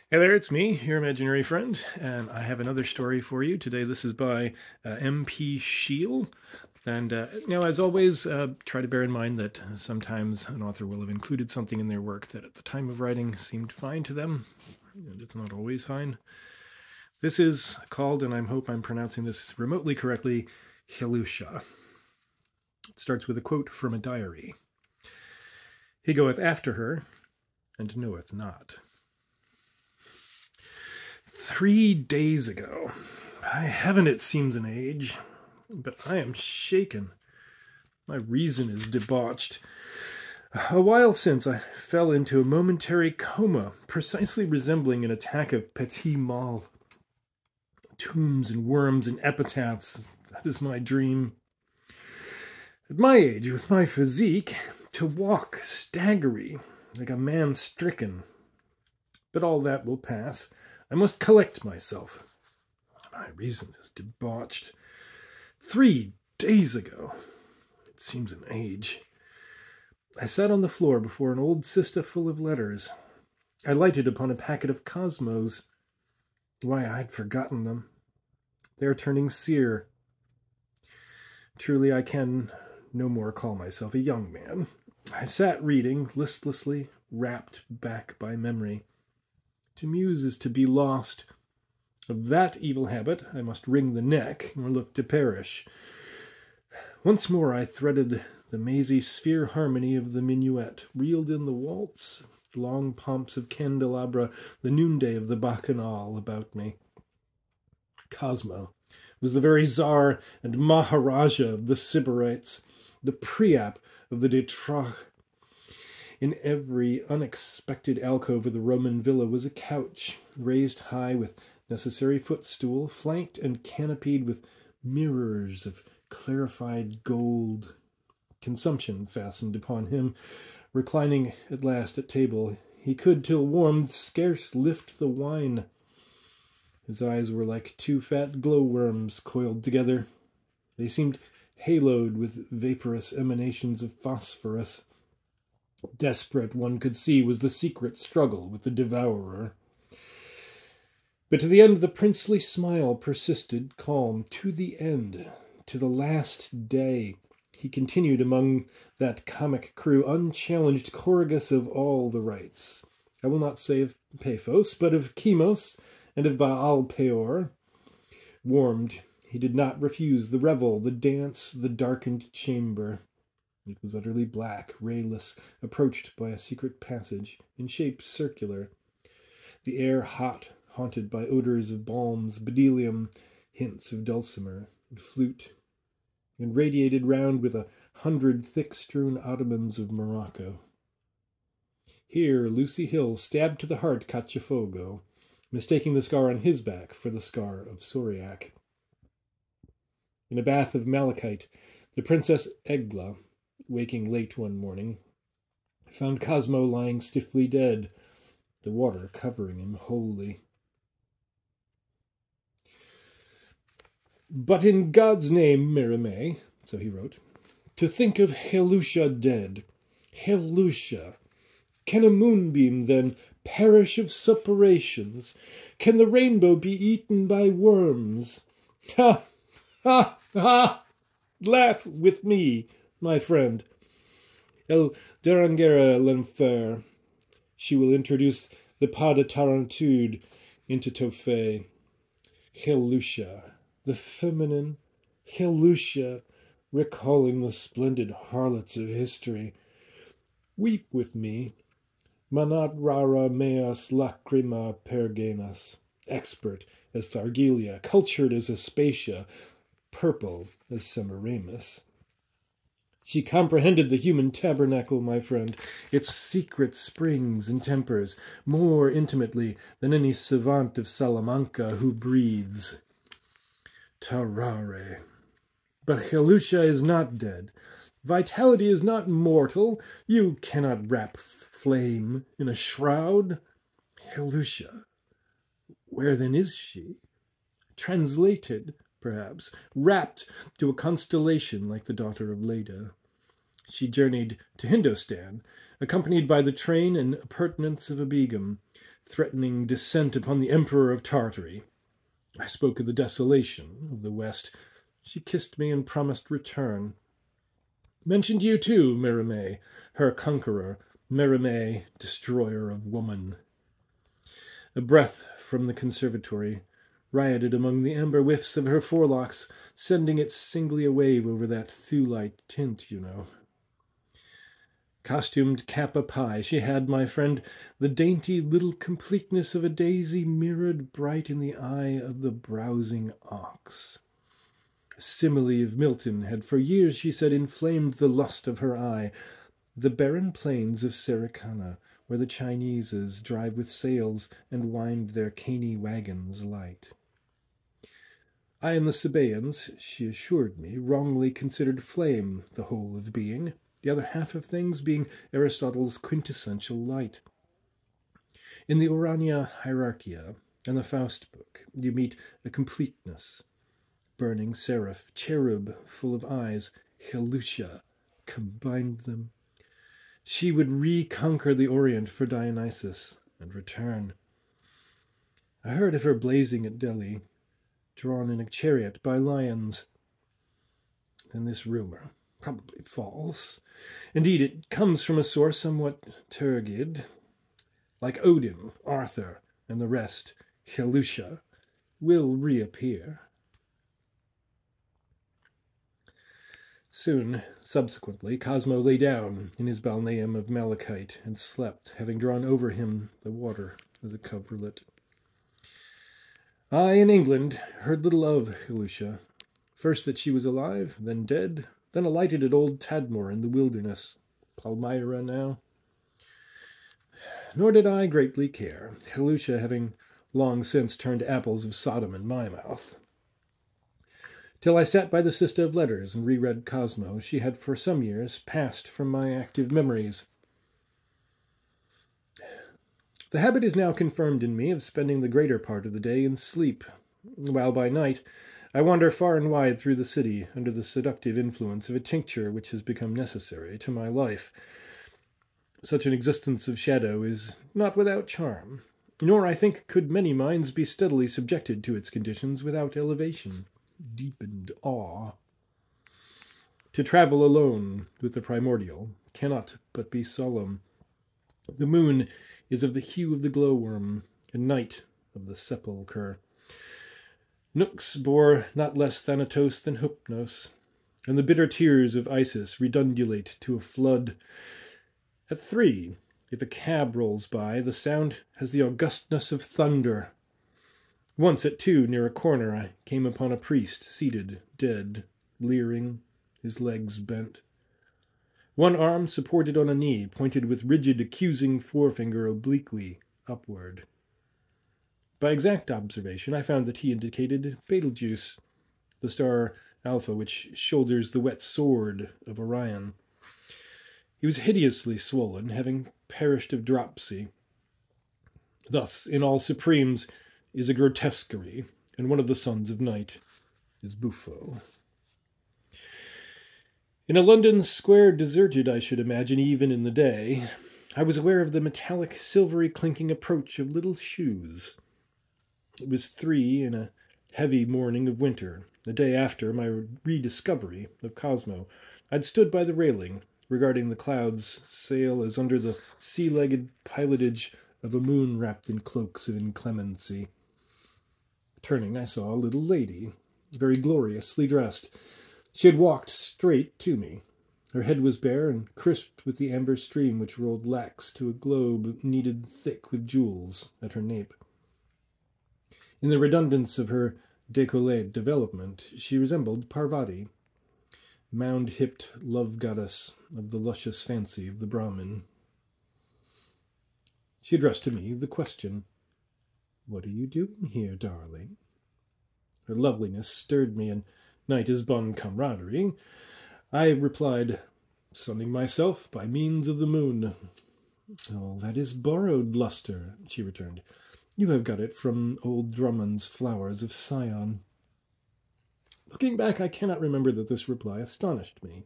Hey there, it's me, your imaginary friend, and I have another story for you. Today, this is by Phipps Shiel. And as always, try to bear in mind that sometimes an author will have included something in their work that at the time of writing seemed fine to them, and it's not always fine. This is called, and I hope I'm pronouncing this remotely correctly, Xélucha. It starts with a quote from a diary. He goeth after her, and knoweth not. 3 days ago. By heaven, it seems an age, but I am shaken. My reason is debauched. A while since I fell into a momentary coma, precisely resembling an attack of petit mal. Tombs and worms and epitaphs, that is my dream. At my age, with my physique, to walk staggery, like a man stricken. But all that will pass. I must collect myself. My reason is debauched. 3 days ago. It seems an age. I sat on the floor before an old cista full of letters. I lighted upon a packet of Cosmos. Why, I'd forgotten them. They are turning sere. Truly, I can no more call myself a young man. I sat reading, listlessly, wrapped back by memory. To muse is to be lost. Of that evil habit I must wring the neck, or look to perish. Once more I threaded the mazy sphere harmony of the minuet, reeled in the waltz, long pomps of candelabra, the noonday of the bacchanal about me. Cosmo was the very Tsar and Maharaja of the Sybarites, the Priap of the Detrach. In every unexpected alcove of the Roman villa was a couch, raised high with necessary footstool, flanked and canopied with mirrors of clarified gold. Consumption fastened upon him. Reclining at last at table, he could, till warmed, scarce lift the wine. His eyes were like two fat glowworms coiled together. They seemed haloed with vaporous emanations of phosphorus. Desperate, one could see, was the secret struggle with the devourer. But to the end the princely smile persisted, calm, to the end, to the last day. He continued among that comic crew, unchallenged choragus of all the rites. I will not say of Paphos, but of Chemos and of Baal Peor. Warmed, he did not refuse the revel, the dance, the darkened chamber. It was utterly black, rayless, approached by a secret passage, in shape circular. The air hot, haunted by odors of balms, bdellium, hints of dulcimer, and flute, and radiated round with 100 thick-strewn ottomans of Morocco. Here Lucy Hill stabbed to the heart Cacifogo, mistaking the scar on his back for the scar of Soriac. In a bath of malachite, the Princess Egla, waking late one morning, found Cosmo lying stiffly dead, the water covering him wholly. But in God's name, Mirame, so he wrote, to think of Xélucha dead. Xélucha! Can a moonbeam, then, perish of suppurations? Can the rainbow be eaten by worms? Ha! Ha! Ha! Laugh with me, my friend. El derangera l'enfer. She will introduce the pas de tarantude into Tophet. Xélucha, the feminine, Xélucha, recalling the splendid harlots of history. Weep with me. Manat rara meas lacrima pergenas. Expert as Thargelia, cultured as Aspatia, purple as Semiramis. She comprehended the human tabernacle, my friend, its secret springs and tempers, more intimately than any savant of Salamanca who breathes. Tarare. But Xélucha is not dead. Vitality is not mortal. You cannot wrap flame in a shroud. Xélucha. Where then is she? Translated, perhaps, wrapped to a constellation like the daughter of Leda. She journeyed to Hindostan, accompanied by the train and appurtenance of a begum, threatening descent upon the Emperor of Tartary. I spoke of the desolation of the West. She kissed me and promised return. Mentioned you too, Mérimée, her conqueror, Mérimée, destroyer of woman. A breath from the conservatory rioted among the amber whiffs of her forelocks, sending it singly a wave over that thulite tint, you know. Costumed cap a pie, she had, my friend, the dainty little completeness of a daisy mirrored bright in the eye of the browsing ox. A simile of Milton had for years, she said, inflamed the lust of her eye. The barren plains of Sericana, where the Chineses drive with sails and wind their caney wagons light. I and the Sabaeans, she assured me, wrongly considered flame the whole of being, the other half of things being Aristotle's quintessential light. In the Urania Hierarchia and the Faust book, you meet a completeness. Burning seraph, cherub full of eyes, Xélucha, combined them. She would reconquer the Orient for Dionysus and return. I heard of her blazing at Delhi, drawn in a chariot by lions. And this rumor, probably false. Indeed, it comes from a source somewhat turgid. Like Odin, Arthur, and the rest, Xélucha will reappear. Soon, subsequently, Cosmo lay down in his balneum of malachite and slept, having drawn over him the water as a coverlet. I, in England, heard little of Xélucha. First that she was alive, then dead, then alighted at old Tadmor in the wilderness. Palmyra now. Nor did I greatly care, Xélucha having long since turned apples of Sodom in my mouth. Till I sat by the Sister of Letters and reread Cosmo, she had for some years passed from my active memories. The habit is now confirmed in me of spending the greater part of the day in sleep, while by night I wander far and wide through the city under the seductive influence of a tincture which has become necessary to my life. Such an existence of shadow is not without charm, nor, I think, could many minds be steadily subjected to its conditions without elevation, deepened awe. To travel alone with the primordial cannot but be solemn. The moon is of the hue of the glowworm, and night of the sepulchre. Nux bore not less Thanatos than Hypnos, and the bitter tears of Isis redundulate to a flood. At 3, if a cab rolls by, the sound has the augustness of thunder. Once at 2, near a corner, I came upon a priest seated, dead, leering, his legs bent. One arm supported on a knee, pointed with rigid, accusing forefinger obliquely upward. By exact observation, I found that he indicated Betelgeuse, the star Alpha which shoulders the wet sword of Orion. He was hideously swollen, having perished of dropsy. Thus, in all supremes is a grotesquerie, and one of the sons of night is Buffo. In a London square deserted, I should imagine, even in the day, I was aware of the metallic, silvery clinking approach of little shoes. It was 3 in a heavy morning of winter, the day after my rediscovery of Cosmo. I'd stood by the railing, regarding the clouds sail as under the sea-legged pilotage of a moon wrapped in cloaks of inclemency. Turning, I saw a little lady, very gloriously dressed. She had walked straight to me. Her head was bare and crisped with the amber stream which rolled lax to a globe kneaded thick with jewels at her nape. In the redundance of her décolleté development, she resembled Parvati, mound-hipped love goddess of the luscious fancy of the Brahmin. She addressed to me the question, "What are you doing here, darling?" Her loveliness stirred me, and night is bon camaraderie. I replied, "Sunning myself by means of the moon." "Oh, that is borrowed lustre," she returned. "You have got it from old Drummond's Flowers of Sion." Looking back, I cannot remember that this reply astonished me,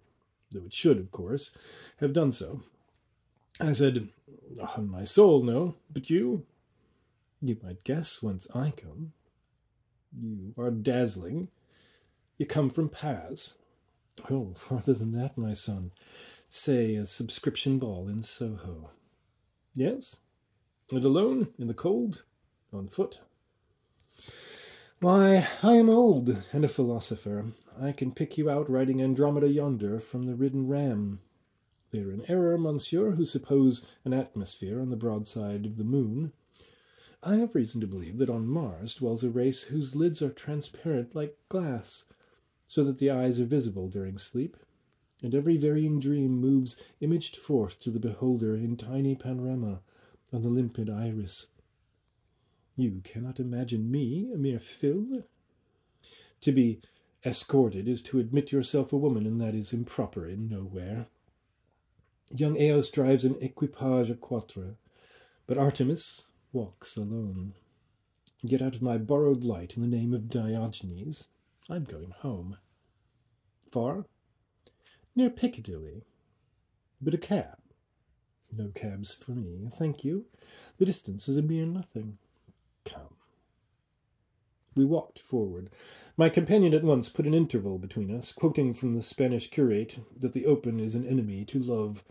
though it should, of course, have done so. I said, "On my soul, no. But you?" You might guess whence I come. You are dazzling. You come from Paz. Oh, farther than that, my son. Say a subscription ball in Soho. Yes? And alone, in the cold, on foot? Why, I am old and a philosopher. I can pick you out riding Andromeda yonder from the ridden ram. They are in error, monsieur, who suppose an atmosphere on the broadside of the moon. I have reason to believe that on Mars dwells a race whose lids are transparent like glass, so that the eyes are visible during sleep, and every varying dream moves imaged forth to the beholder in tiny panorama on the limpid iris. You cannot imagine me a mere fill? To be escorted is to admit yourself a woman, and that is improper in nowhere. Young Eos drives an equipage à quatre, but Artemis walks alone. Get out of my borrowed light in the name of Diogenes. I'm going home. Far? Near Piccadilly. But a cab? No cabs for me, thank you. The distance is a mere nothing. Come. We walked forward. My companion at once put an interval between us, quoting from the Spanish curate that the open is an enemy to love.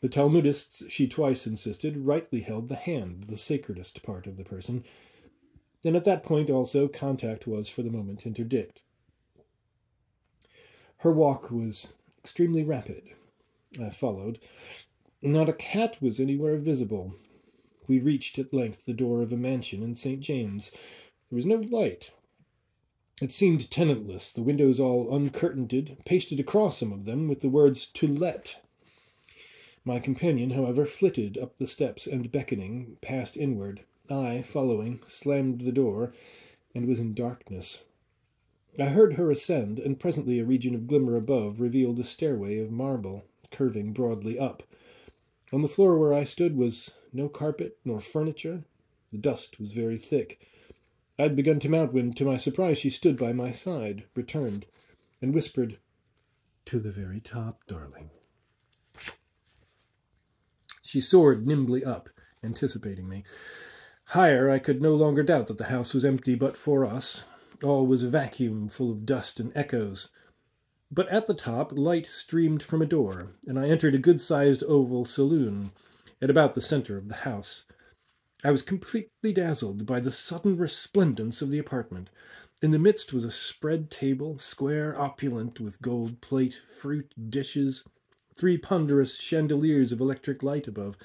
The Talmudists, she twice insisted, rightly held the hand, the sacredest part of the person, and at that point also contact was for the moment interdict. Her walk was extremely rapid. I followed. Not a cat was anywhere visible. We reached at length the door of a mansion in St. James. There was no light. It seemed tenantless, the windows all uncurtained, pasted across some of them with the words "To Let." My companion, however, flitted up the steps and, beckoning, passed inward. I, following, slammed the door, and was in darkness. I heard her ascend, and presently a region of glimmer above revealed a stairway of marble, curving broadly up. On the floor where I stood was no carpet nor furniture. The dust was very thick. I had begun to mount when, to my surprise, she stood by my side, returned, and whispered, "To the very top, darling." She soared nimbly up, anticipating me. Higher, I could no longer doubt that the house was empty but for us. All was a vacuum, full of dust and echoes. But at the top, light streamed from a door, and I entered a good-sized oval saloon, at about the center of the house. I was completely dazzled by the sudden resplendence of the apartment. In the midst was a spread table, square, opulent, with gold plate, fruit dishes, 3 ponderous chandeliers of electric light above,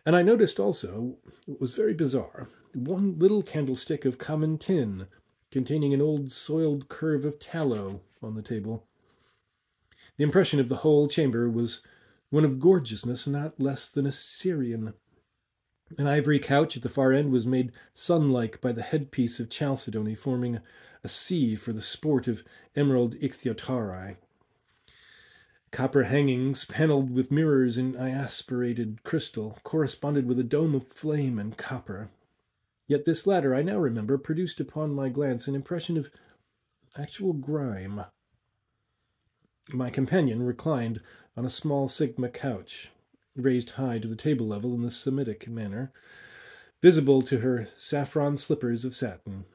and I noticed also, what was very bizarre, one little candlestick of common tin, containing an old soiled curve of tallow on the table. The impression of the whole chamber was one of gorgeousness not less than Assyrian. An ivory couch at the far end was made sun-like by the headpiece of chalcedony, forming a sea for the sport of emerald ichthyosauri. Copper hangings, panelled with mirrors in iasperated crystal, corresponded with a dome of flame and copper. Yet this latter, I now remember, produced upon my glance an impression of actual grime. My companion reclined on a small Sigma couch, raised high to the table level in the Semitic manner, visible to her saffron slippers of satin.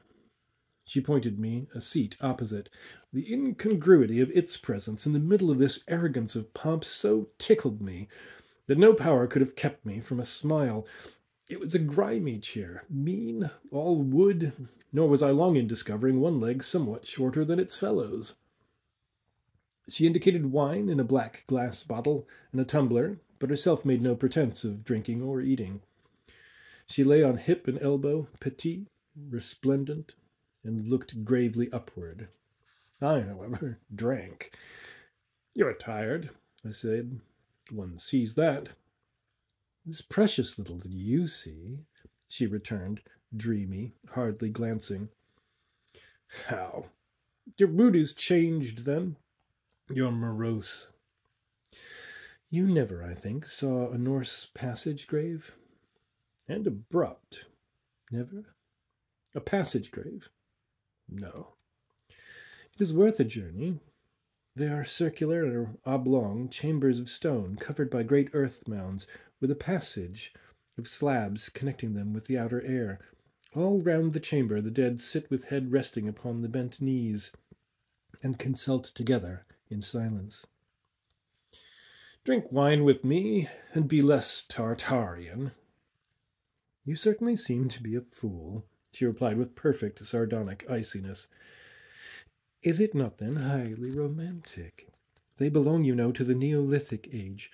She pointed me a seat opposite. The incongruity of its presence in the middle of this arrogance of pomp so tickled me that no power could have kept me from a smile. It was a grimy chair, mean, all wood, nor was I long in discovering one leg somewhat shorter than its fellows. She indicated wine in a black glass bottle and a tumbler, but herself made no pretense of drinking or eating. She lay on hip and elbow, petite, resplendent, and looked gravely upward. I, however, drank. "You are tired," I said. "One sees that." "This precious little that you see," she returned, dreamy, hardly glancing. "How? Your mood is changed, then? You're morose." "You never, I think, saw a Norse passage grave? And abrupt. Never? A passage grave? No. It is worth a journey. They are circular or oblong chambers of stone, covered by great earth mounds, with a passage of slabs connecting them with the outer air. All round the chamber the dead sit with head resting upon the bent knees, and consult together in silence. "Drink wine with me, and be less Tartarian." "You certainly seem to be a fool," she replied with perfect sardonic iciness. "Is it not, then, highly romantic? They belong, you know, to the Neolithic age.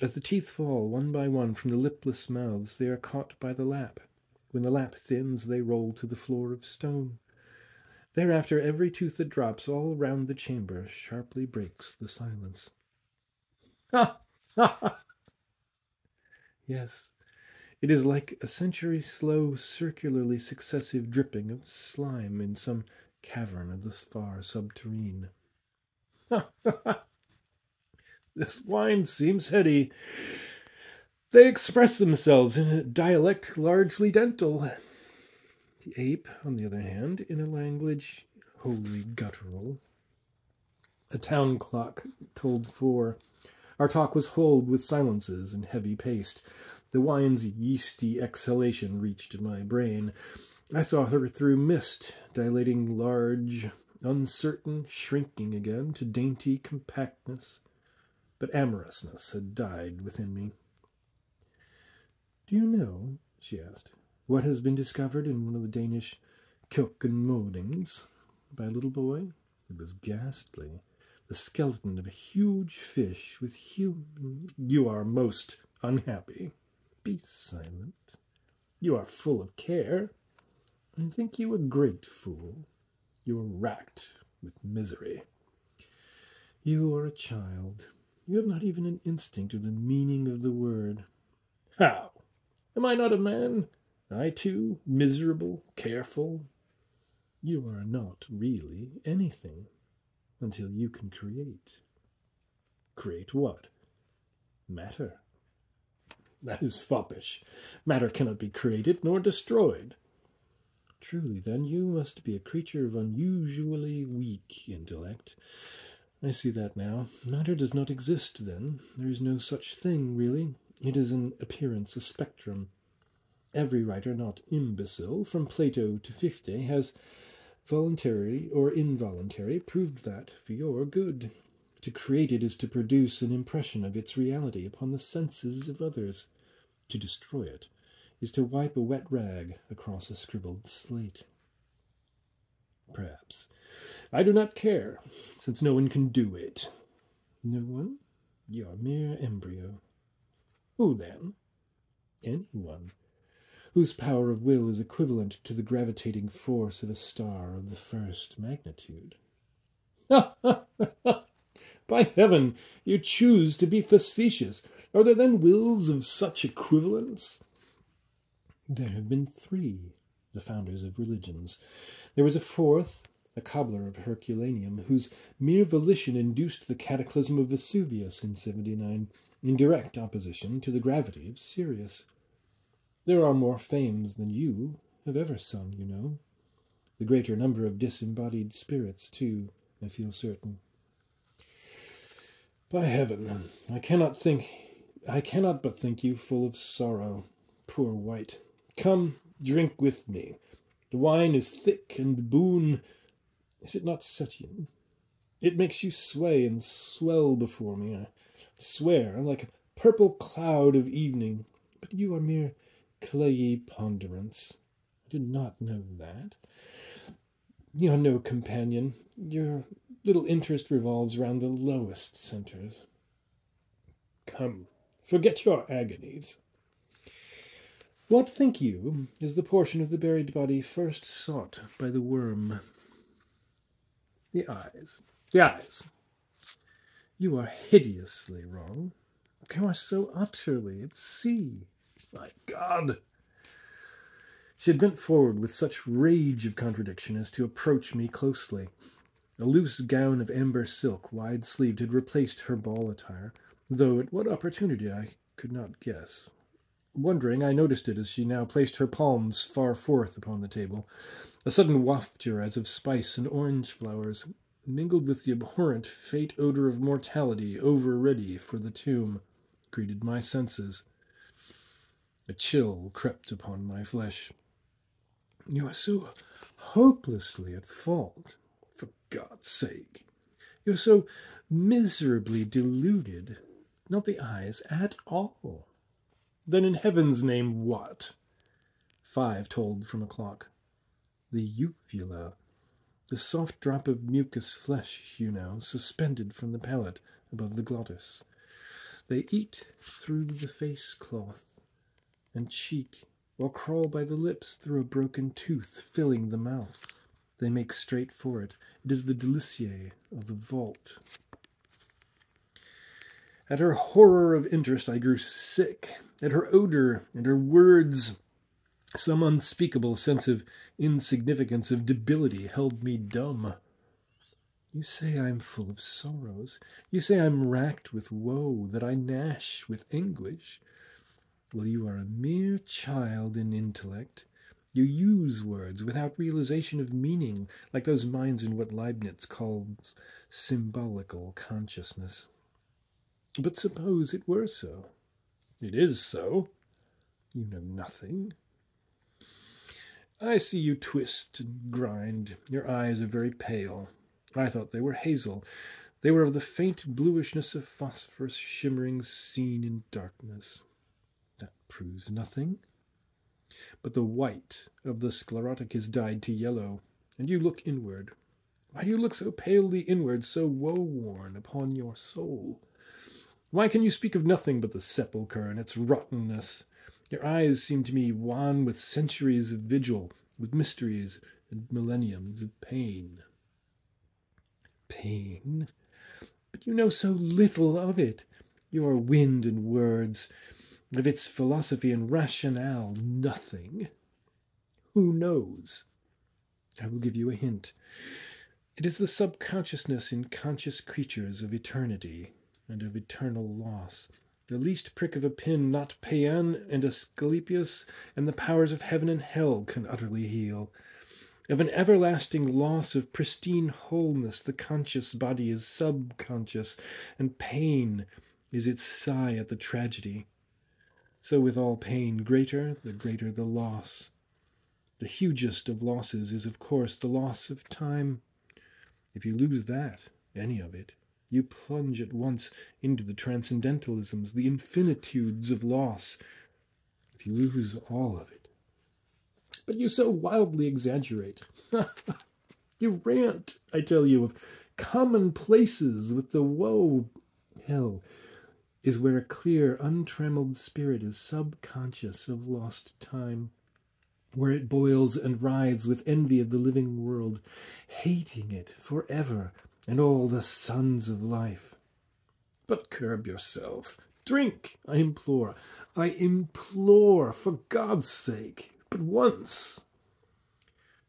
As the teeth fall one by one from the lipless mouths, they are caught by the lap. When the lap thins, they roll to the floor of stone. Thereafter, every tooth that drops all round the chamber sharply breaks the silence." "Ha! Ha! Ha!" "Yes, it is like a century slow, circularly successive dripping of slime in some cavern of the far subterrane." "Ha! Ha! Ha! This wine seems heady. They express themselves in a dialect largely dental. The ape, on the other hand, in a language wholly guttural." A town clock tolled 4. Our talk was holed with silences and heavy paced. The wine's yeasty exhalation reached my brain. I saw her through mist, dilating large, uncertain, shrinking again to dainty compactness. But amorousness had died within me. "Do you know," she asked, "what has been discovered in one of the Danish Kjøkkenmålings by a little boy? It was ghastly. The skeleton of a huge fish with human—" "You are most unhappy." "Be silent. You are full of care. I think you a great fool. You are racked with misery. You are a child. You have not even an instinct of the meaning of the word." "How? Am I not a man? I, too, miserable, careful?" "You are not really anything until you can create." "Create what?" "Matter." "That is foppish. Matter cannot be created nor destroyed." "Truly, then, you must be a creature of unusually weak intellect. I see that now. Matter does not exist, then. There is no such thing, really. It is an appearance, a spectrum. Every writer not imbecile, from Plato to Fichte, has, voluntary or involuntary, proved that for your good. To create it is to produce an impression of its reality upon the senses of others. To destroy it is to wipe a wet rag across a scribbled slate." "Perhaps. I do not care, since no one can do it." "No one? You are mere embryo." "Who then?" "Anyone whose power of will is equivalent to the gravitating force of a star of the first magnitude." "Ha! Ha! Ha! By heaven, you choose to be facetious. Are there then wills of such equivalence?" "There have been 3, the founders of religions. There was a 4th, a cobbler of Herculaneum, whose mere volition induced the cataclysm of Vesuvius in 79, in direct opposition to the gravity of Sirius. There are more fames than you have ever sung, you know. The greater number of disembodied spirits, too, I feel certain." "By heaven, I cannot but think you full of sorrow. Poor wight. Come, drink with me. The wine is thick and boon. Is it not Settian? It makes you sway and swell before me. I swear, like a purple cloud of evening. But you are mere clayey ponderance. I did not know that. You are no companion. Your little interest revolves round the lowest centres. Come, forget your agonies. What, think you, is the portion of the buried body first sought by the worm?" "The eyes. The eyes." "You are hideously wrong. You are so utterly at sea." "My God!" She had bent forward with such rage of contradiction as to approach me closely. A loose gown of amber silk, wide-sleeved, had replaced her ball attire, though at what opportunity I could not guess. Wondering, I noticed it as she now placed her palms far forth upon the table. A sudden wafture as of spice and orange flowers, mingled with the abhorrent faint odor of mortality over-ready for the tomb, greeted my senses. A chill crept upon my flesh. You are so hopelessly at fault, for God's sake. You're so miserably deluded. Not the eyes at all. Then in heaven's name, what? 5 tolled from a clock. The uvula, the soft drop of mucous flesh, you know, suspended from the palate above the glottis. They eat through the face cloth and cheek, or crawl by the lips through a broken tooth filling the mouth. They make straight for it. It is the deliciae of the vault. At her horror of interest I grew sick. At her odor and her words, some unspeakable sense of insignificance, of debility, held me dumb. You say I am full of sorrows. You say I am racked with woe, that I gnash with anguish. Well, you are a mere child in intellect. You use words without realization of meaning, like those minds in what Leibniz calls symbolical consciousness. But suppose it were so. It is so. You know nothing. I see you twist and grind. Your eyes are very pale. I thought they were hazel. They were of the faint bluishness of phosphorus shimmering seen in darkness. That proves nothing. But the white of the sclerotic is dyed to yellow, and you look inward. Why do you look so palely inward, so woe-worn upon your soul? Why can you speak of nothing but the sepulchre and its rottenness? Your eyes seem to me wan with centuries of vigil, with mysteries and millenniums of pain. Pain? But you know so little of it. Your wind and words, of its philosophy and rationale, nothing. Who knows? I will give you a hint. It is the subconsciousness in conscious creatures of eternity and of eternal loss. The least prick of a pin not Paean and Asclepius and the powers of heaven and hell can utterly heal. Of an everlasting loss of pristine wholeness, the conscious body is subconscious, and pain is its sigh at the tragedy. So with all pain, the greater the loss. The hugest of losses is, of course, the loss of time. If you lose that, any of it, you plunge at once into the transcendentalisms, the infinitudes of loss. If you lose all of it. But you so wildly exaggerate. You rant, I tell you, of commonplaces with the woe. Hell is where a clear, untrammeled spirit is subconscious of lost time, where it boils and writhes with envy of the living world, hating it forever and all the sons of life. But curb yourself. Drink, I implore. I implore, for God's sake. But once.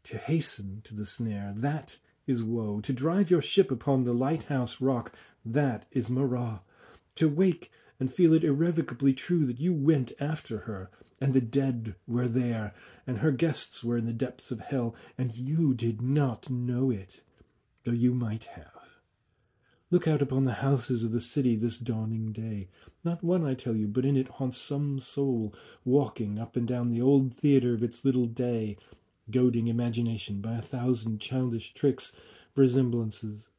To hasten to the snare, that is woe. To drive your ship upon the lighthouse rock, that is Marat. To wake and feel it irrevocably true that you went after her, and the dead were there, and her guests were in the depths of hell, and you did not know it, though you might have. Look out upon the houses of the city this dawning day. Not one, I tell you, but in it haunts some soul, walking up and down the old theatre of its little day, goading imagination by 1,000 childish tricks, resemblances,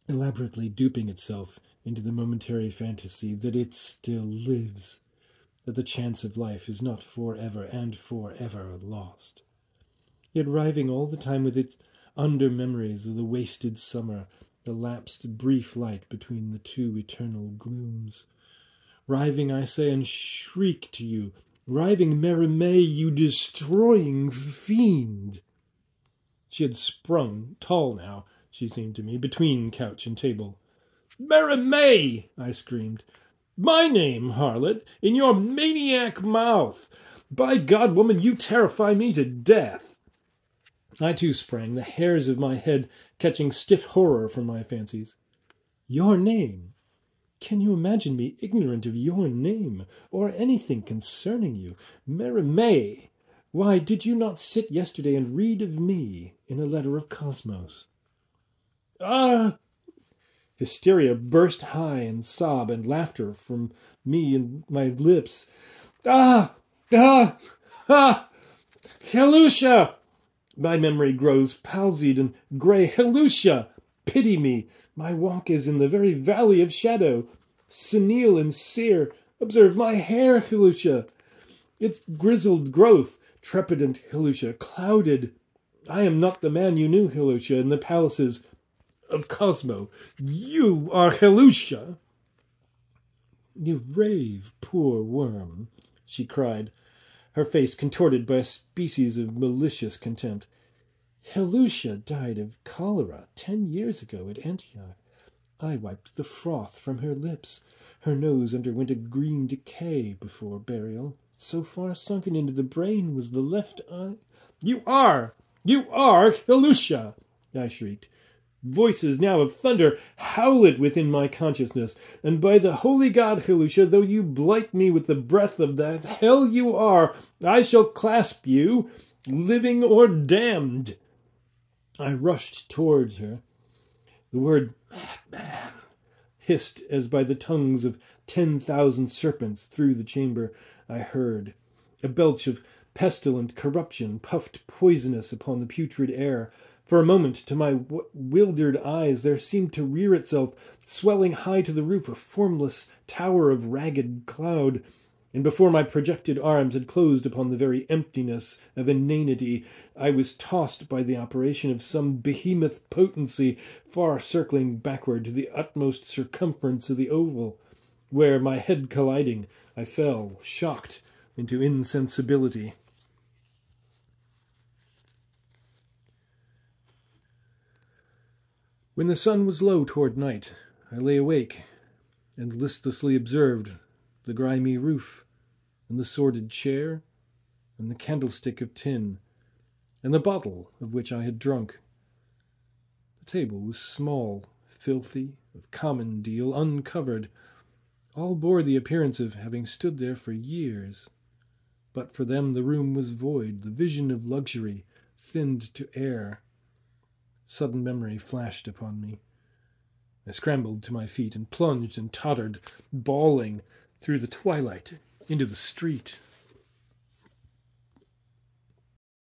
elaborately duping itself into the momentary fantasy that it still lives, that the chance of life is not forever and forever lost, yet riving all the time with its under-memories of the wasted summer, the lapsed brief light between the two eternal glooms. Riving, I say, and shriek to you, riving Mérimée, you destroying fiend! She had sprung, tall now, she seemed to me, between couch and table. Mérimée! I screamed. My name, harlot, in your maniac mouth! By God, woman, you terrify me to death! I too sprang, the hairs of my head catching stiff horror from my fancies. Your name? Can you imagine me ignorant of your name, or anything concerning you? Mérimée! Why, did you not sit yesterday and read of me in a letter of Cosmos? Ah! Hysteria burst high in sob and laughter from me and my lips. Ah! Ah! Ah! Xélucha! My memory grows palsied and grey. Xélucha! Pity me! My walk is in the very valley of shadow. Senile and sere. Observe my hair, Xélucha! Its grizzled growth. Trepidant, Xélucha. Clouded. I am not the man you knew, Xélucha, in the palaces of Cosmo. You are Xélucha! You rave, poor worm, she cried, her face contorted by a species of malicious contempt. Xélucha died of cholera 10 years ago at Antioch. I wiped the froth from her lips. Her nose underwent a green decay before burial. So far sunken into the brain was the left eye. You are Xélucha! I shrieked. Voices now of thunder howl it within my consciousness, and by the holy God, Xélucha, though you blight me with the breath of that hell you are, I shall clasp you, living or damned. I rushed towards her. The word madman hissed as by the tongues of 10,000 serpents through the chamber. I heard a belch of pestilent corruption puffed poisonous upon the putrid air. For a moment, to my wildered eyes, there seemed to rear itself, swelling high to the roof, a formless tower of ragged cloud. And before my projected arms had closed upon the very emptiness of inanity, I was tossed by the operation of some behemoth potency, far circling backward to the utmost circumference of the oval, where, my head colliding, I fell, shocked, into insensibility. When the sun was low toward night, I lay awake and listlessly observed the grimy roof, and the sordid chair, and the candlestick of tin, and the bottle of which I had drunk. The table was small, filthy, of common deal, uncovered. All bore the appearance of having stood there for years. But for them the room was void, the vision of luxury thinned to air. Sudden memory flashed upon me. I scrambled to my feet and plunged and tottered, bawling, through the twilight into the street.